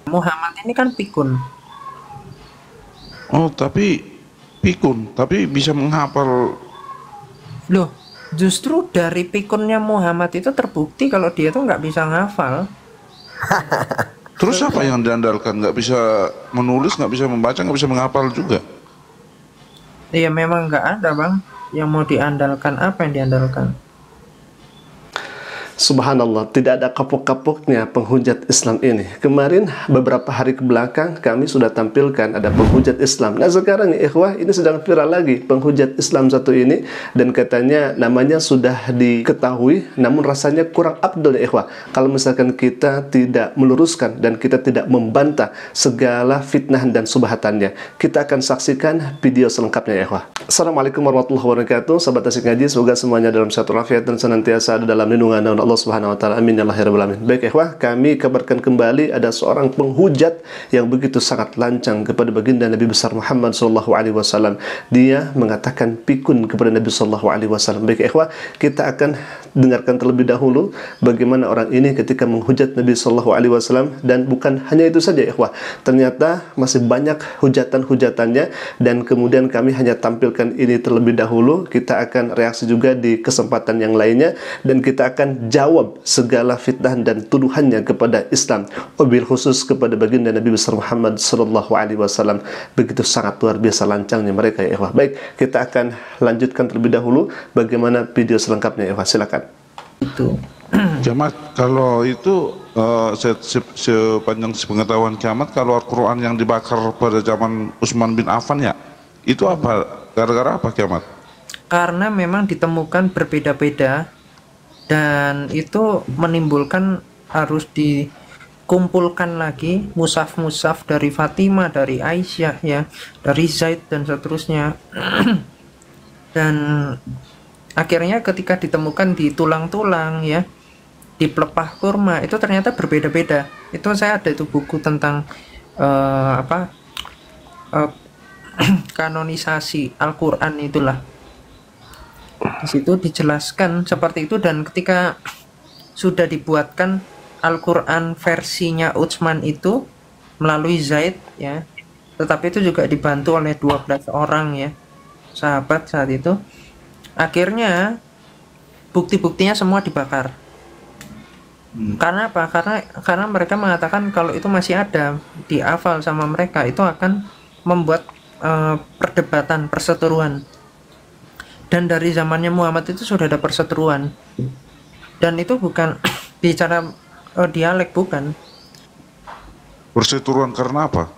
Muhammad ini kan pikun. Oh, tapi pikun, tapi bisa menghafal. Loh, justru dari pikunnya Muhammad itu terbukti kalau dia tuh nggak bisa ngafal. Terus apa yang diandalkan? Nggak bisa menulis, nggak bisa membaca, nggak bisa menghafal juga. Iya memang nggak ada bang. Yang mau diandalkan apa yang diandalkan? Subhanallah, tidak ada kapok-kapoknya penghujat Islam ini. Kemarin beberapa hari ke belakang kami sudah tampilkan ada penghujat Islam. Nah sekarang ya ikhwah, ini sedang viral lagi penghujat Islam satu ini, dan katanya namanya sudah diketahui namun rasanya kurang abdul ya ikhwah. Kalau misalkan kita tidak meluruskan dan kita tidak membantah segala fitnah dan subhatannya. Kita akan saksikan video selengkapnya ya ikhwah. Assalamualaikum warahmatullahi wabarakatuh. Sahabat Asik Ngaji, semoga semuanya dalam satu walafiat dan senantiasa ada dalam lindungan Allah Subhanahu wa taala. Amin ya rabbal alamin. Baik ikhwah, kami kabarkan kembali ada seorang penghujat yang begitu sangat lancang kepada baginda Nabi besar Muhammad sallallahu alaihi wasallam. Dia mengatakan pikun kepada Nabi sallallahu alaihi wasallam. Baik ikhwah, kita akan dengarkan terlebih dahulu bagaimana orang ini ketika menghujat Nabi sallallahu alaihi wasallam, dan bukan hanya itu saja ikhwah. Ternyata masih banyak hujatan-hujatannya, dan kemudian kami hanya tampilkan ini terlebih dahulu. Kita akan reaksi juga di kesempatan yang lainnya, dan kita akan jawab segala fitnah dan tuduhannya kepada Islam, wabil khusus kepada baginda Nabi besar Muhammad sallallahu alaihi wasallam. Begitu sangat luar biasa lancangnya mereka ya ikhwah. Baik, kita akan lanjutkan terlebih dahulu bagaimana video selengkapnya ya ikhwah. Silakan. Itu. Kiamat, kalau itu sepanjang sepengetahuan kiamat, kalau Al-Quran yang dibakar pada zaman Utsman bin Affan ya, itu apa? Gara-gara apa kiamat? Karena memang ditemukan berbeda-beda, dan itu menimbulkan harus dikumpulkan lagi mushaf-mushaf dari Fatimah, dari Aisyah ya, dari Zaid dan seterusnya. Dan akhirnya ketika ditemukan di tulang-tulang ya, di pelepah kurma, itu ternyata berbeda-beda. Itu saya ada itu buku tentang kanonisasi Al-Quran itulah. Di situ dijelaskan seperti itu, dan ketika sudah dibuatkan Al-Quran versinya Utsman itu melalui Zaid ya, tetapi itu juga dibantu oleh 12 orang ya sahabat saat itu. Akhirnya bukti-buktinya semua dibakar. Karena apa? Karena mereka mengatakan kalau itu masih ada dihafal sama mereka, itu akan membuat perdebatan, perseteruan. Dan dari zamannya Muhammad itu sudah ada perseteruan, dan itu bukan bicara dialek, bukan. Perseteruan karena apa?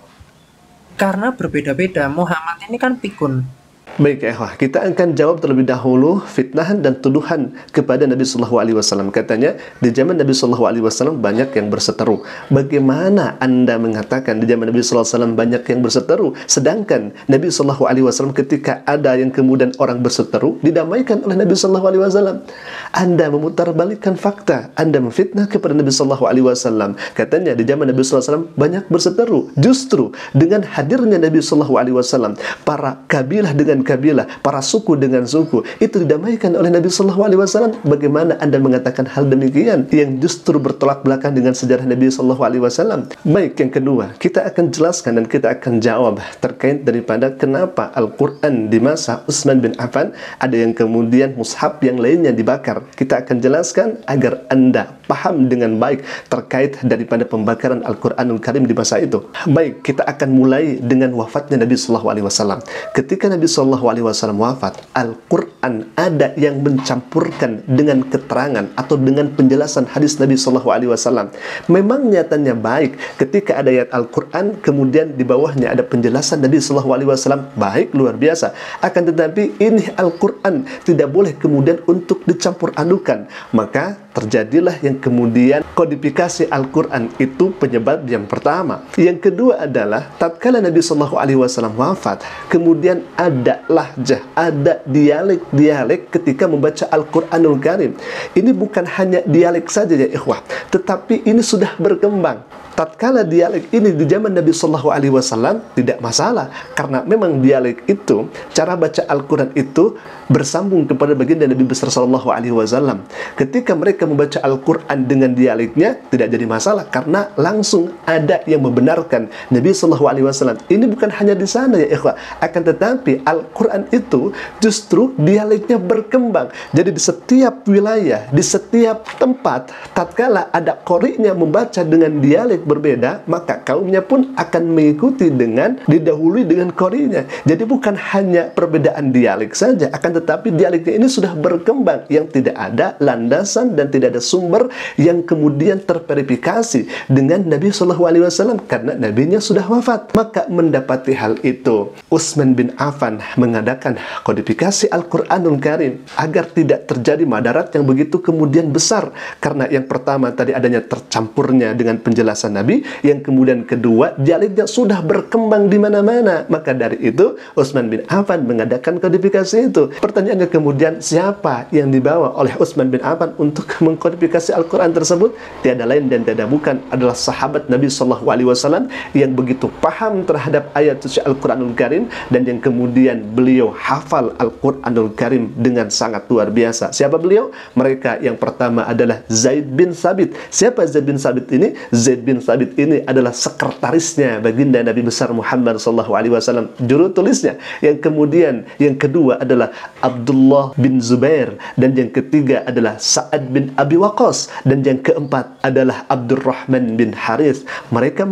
Karena berbeda-beda. Muhammad ini kan pikun. Baik ya ikhwah, kita akan jawab terlebih dahulu fitnahan dan tuduhan kepada Nabi sallallahu alaihi wasallam. Katanya di zaman Nabi sallallahu alaihi wasallam banyak yang berseteru. Bagaimana Anda mengatakan di zaman Nabi sallallahu alaihi wasallam banyak yang berseteru, sedangkan Nabi sallallahu alaihi wasallam ketika ada yang kemudian orang berseteru didamaikan oleh Nabi sallallahu alaihi wasallam? Anda memutarbalikkan fakta, Anda memfitnah kepada Nabi sallallahu alaihi wasallam. Katanya di zaman Nabi sallallahu alaihi wasallam banyak berseteru. Justru dengan hadirnya Nabi sallallahu alaihi wasallam, para kabilah dengan kabilah, para suku dengan suku itu didamaikan oleh Nabi sallallahu alaihi wasallam. Bagaimana Anda mengatakan hal demikian yang justru bertolak belakang dengan sejarah Nabi sallallahu alaihi wasallam? Baik, yang kedua, kita akan jelaskan dan kita akan jawab terkait daripada kenapa Al-Qur'an di masa Utsman bin Affan ada yang kemudian mushaf yang lainnya dibakar. Kita akan jelaskan agar Anda paham dengan baik terkait daripada pembakaran Al-Qur'anul Karim di masa itu. Baik, kita akan mulai dengan wafatnya Nabi sallallahu alaihi wasallam. Ketika Nabi sallallahu alaihi wasallam wafat, Al-Quran ada yang mencampurkan dengan keterangan atau dengan penjelasan hadis Nabi sallallahu alaihi wasallam. Memang nyatanya baik ketika ada ayat Al-Quran kemudian di bawahnya ada penjelasan Nabi sallallahu alaihi wasallam, baik, luar biasa. Akan tetapi ini Al-Quran tidak boleh kemudian untuk dicampur adukan. Maka terjadilah yang kemudian kodifikasi Al-Quran. Itu penyebab yang pertama. Yang kedua adalah tatkala Nabi sallallahu alaihi wasallam wafat, kemudian ada lahjah, ada dialek ketika membaca Al-Quranul Karim. Ini bukan hanya dialek saja ya ikhwah, tetapi ini sudah berkembang. tatkala dialek ini di zaman Nabi Shallallahu Alaihi Wasallam tidak masalah, karena memang dialek itu, cara baca Al-Quran itu bersambung kepada baginda Nabi besar Shallallahu Alaihi Wasallam. Ketika mereka membaca Al-Quran dengan dialeknya tidak jadi masalah, karena langsung ada yang membenarkan Nabi Shallallahu Alaihi Wasallam. Ini bukan hanya di sana ya ikhwah, akan tetapi Al-Quran itu justru dialeknya berkembang. Jadi di setiap wilayah, di setiap tempat, tatkala ada qori'nya membaca dengan dialek berbeda, maka kaumnya pun akan mengikuti dengan didahului dengan qori'nya. Jadi bukan hanya perbedaan dialek saja, akan tetapi dialeknya ini sudah berkembang yang tidak ada landasan dan tidak ada sumber yang kemudian terverifikasi dengan Nabi Shallallahu Alaihi Wasallam, karena nabinya sudah wafat. Maka mendapati hal itu, Utsman bin Affan mengadakan kodifikasi Al-Quranul Karim agar tidak terjadi madarat yang begitu kemudian besar, karena yang pertama tadi adanya tercampurnya dengan penjelasan Nabi, yang kemudian kedua dialeknya sudah berkembang di mana-mana. Maka dari itu Utsman bin Affan mengadakan kodifikasi itu. Pertanyaannya kemudian, siapa yang dibawa oleh Utsman bin Affan untuk mengkodifikasi Al-Quran tersebut? Tiada lain dan tiada bukan adalah sahabat Nabi Shallallahu Alaihi Wasallam yang begitu paham terhadap ayat suci Al-Quranul Karim, dan yang kemudian beliau hafal Al-Quranul Karim dengan sangat luar biasa. Siapa beliau? Mereka yang pertama adalah Zaid bin Sabit. Siapa Zaid bin Sabit ini? Zaid bin Sabit ini adalah sekretarisnya baginda Nabi besar Muhammad Sallallahu Alaihi Wasallam, juru tulisnya. Yang kemudian yang kedua adalah Abdullah bin Zubair, dan yang ketiga adalah Sa'ad bin Abi Waqqas, dan yang keempat adalah Abdurrahman bin Harith. Mereka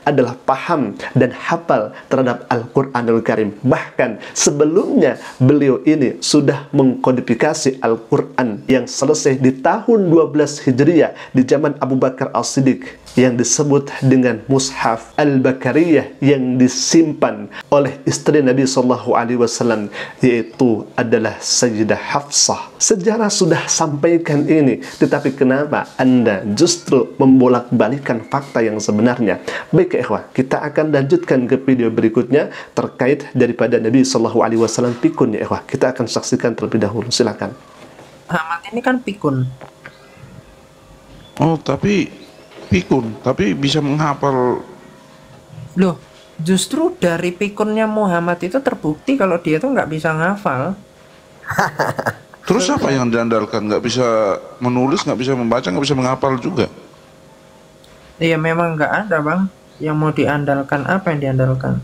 adalah paham dan hafal terhadap Al-Quranul Karim. Bahkan sebelumnya beliau ini sudah mengkodifikasi Al-Quran yang selesai di tahun 12 Hijriah di zaman Abu Bakar As-Siddiq, yang disebut dengan Mushaf Al-Bakariyah, yang disimpan oleh istri Nabi Sallallahu Alaihi Wasallam, yaitu adalah Sayyidah Hafsah. Sejarah sudah sampaikan ini, tetapi kenapa Anda justru membolak-balikan fakta yang sebenarnya? Baik ya ikhwah, kita akan lanjutkan ke video berikutnya terkait daripada Nabi Sallallahu Alaihi Wasallam pikun ya ikhwah. Kita akan saksikan terlebih dahulu, silakan. Ahmad ini kan pikun. Oh, tapi pikun, tapi bisa menghafal. Loh, justru dari pikunnya Muhammad itu terbukti kalau dia tuh nggak bisa ngafal. Terus apa yang diandalkan? Nggak bisa menulis, nggak bisa membaca, nggak bisa menghafal juga. Iya memang nggak ada bang. Yang mau diandalkan, apa yang diandalkan?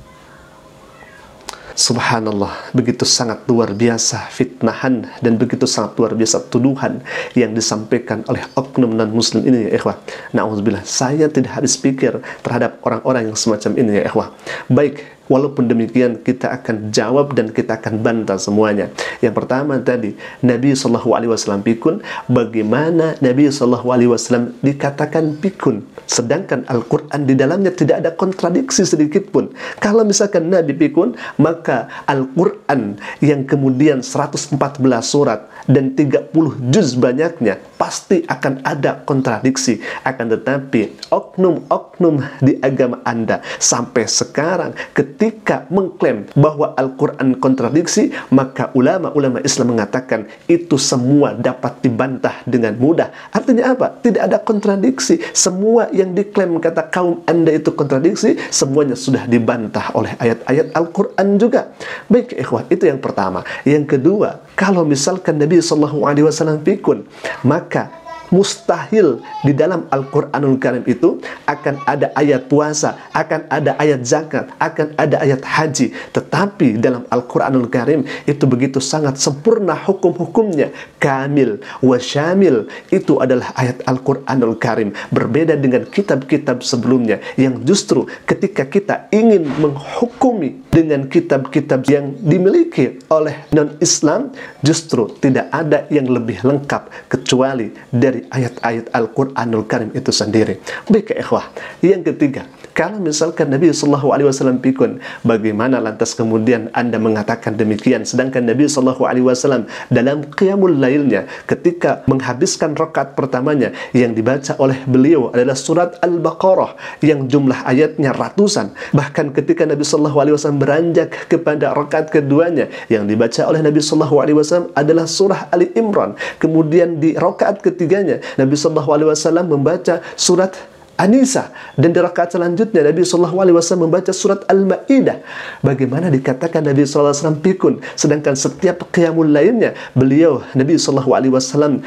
Subhanallah, begitu sangat luar biasa fitnahan dan begitu sangat luar biasa tuduhan yang disampaikan oleh oknum non-muslim ini ya ikhwah. Na'udzubillah, saya tidak habis pikir terhadap orang-orang yang semacam ini ya ikhwah. Baik, walaupun demikian kita akan jawab dan kita akan bantah semuanya. Yang pertama tadi, Nabi Shallallahu Alaihi Wasallam pikun. Bagaimana Nabi Shallallahu Alaihi Wasallam dikatakan pikun, sedangkan Al-Quran di dalamnya tidak ada kontradiksi sedikit pun? Kalau misalkan Nabi pikun, maka Al-Quran yang kemudian 114 surat dan 30 juz banyaknya pasti akan ada kontradiksi. Akan tetapi oknum-oknum di agama Anda sampai sekarang ketika mengklaim bahwa Al-Quran kontradiksi, maka ulama-ulama Islam mengatakan itu semua dapat dibantah dengan mudah. Artinya apa? Tidak ada kontradiksi. Semua yang diklaim kata kaum Anda itu kontradiksi, semuanya sudah dibantah oleh ayat-ayat Al-Quran juga. Baik ikhwah, itu yang pertama. Yang kedua, kalau misalkan Nabi Sallallahu Alaihi Wasallam pikun, maka mustahil di dalam Al-Quranul Karim itu akan ada ayat puasa, akan ada ayat zakat, akan ada ayat haji. Tetapi dalam Al-Quranul Karim itu begitu sangat sempurna hukum-hukumnya, kamil wa syamil. Itu adalah ayat Al-Quranul Karim, berbeda dengan kitab-kitab sebelumnya yang justru ketika kita ingin menghukumi dengan kitab-kitab yang dimiliki oleh non-Islam, justru tidak ada yang lebih lengkap kecuali dari ayat-ayat Al-Quranul Karim itu sendiri. Baik ya ikhwah, yang ketiga, kalau misalkan Nabi Sallallahu Alaihi Wasallam pikun, bagaimana lantas kemudian Anda mengatakan demikian, sedangkan Nabi Sallallahu Alaihi Wasallam dalam qiyamul lailnya ketika menghabiskan rakaat pertamanya yang dibaca oleh beliau adalah surat Al-Baqarah yang jumlah ayatnya ratusan. Bahkan ketika Nabi Sallallahu Alaihi Wasallam beranjak kepada rakaat keduanya yang dibaca oleh Nabi Sallallahu Alaihi Wasallam adalah surah Ali Imran. Kemudian di rakaat ketiganya Nabi Sallallahu Alaihi Wasallam membaca surat Anisa, dan di rakaat selanjutnya Nabi SAW membaca surat Al-Ma'idah. Bagaimana dikatakan Nabi SAW pikun, sedangkan setiap qiyamul lainnya beliau Nabi SAW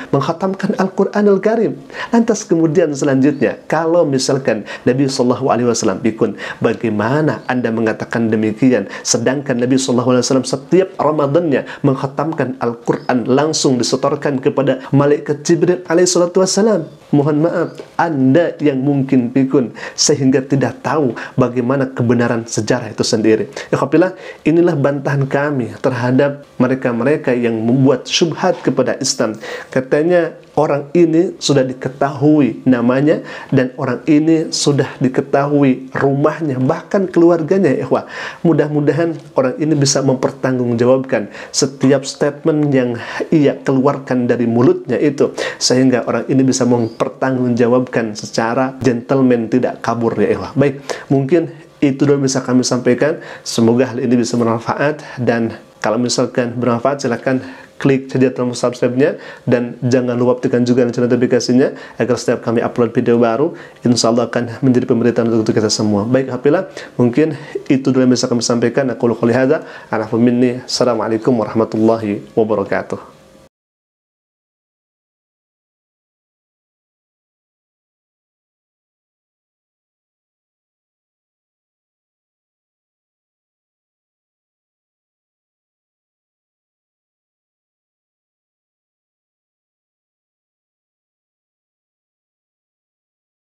mengkhatamkan Al-Quranul Karim. Lantas kemudian selanjutnya, kalau misalkan Nabi SAW pikun, bagaimana Anda mengatakan demikian, sedangkan Nabi SAW setiap Ramadannya mengkhatamkan Al-Quran langsung disetorkan kepada malaikat Jibril alaihissalam. Mohon maaf, Anda yang mungkin pikun sehingga tidak tahu bagaimana kebenaran sejarah itu sendiri. Ikhwafillah, inilah bantahan kami terhadap mereka-mereka yang membuat syubhat kepada Islam. Katanya orang ini sudah diketahui namanya dan orang ini sudah diketahui rumahnya, bahkan keluarganya. Ikhwah, mudah-mudahan orang ini bisa mempertanggungjawabkan setiap statement yang ia keluarkan dari mulutnya itu, sehingga orang ini bisa mempertanggungjawabkan secara gentleman, tidak kabur ya ikhwah. Baik, mungkin itu dulu bisa kami sampaikan. Semoga hal ini bisa bermanfaat, dan kalau misalkan bermanfaat silahkan klik saja tombol subscribe-nya, dan jangan lupa tekan juga lonceng notifikasinya agar setiap kami upload video baru, insya Allah akan menjadi pemberitaan untuk kita semua. Baik, alhamdulillah, mungkin itu dulu yang bisa kami sampaikan. Aku qouli hadza, ana minni. Assalamualaikum warahmatullahi wabarakatuh.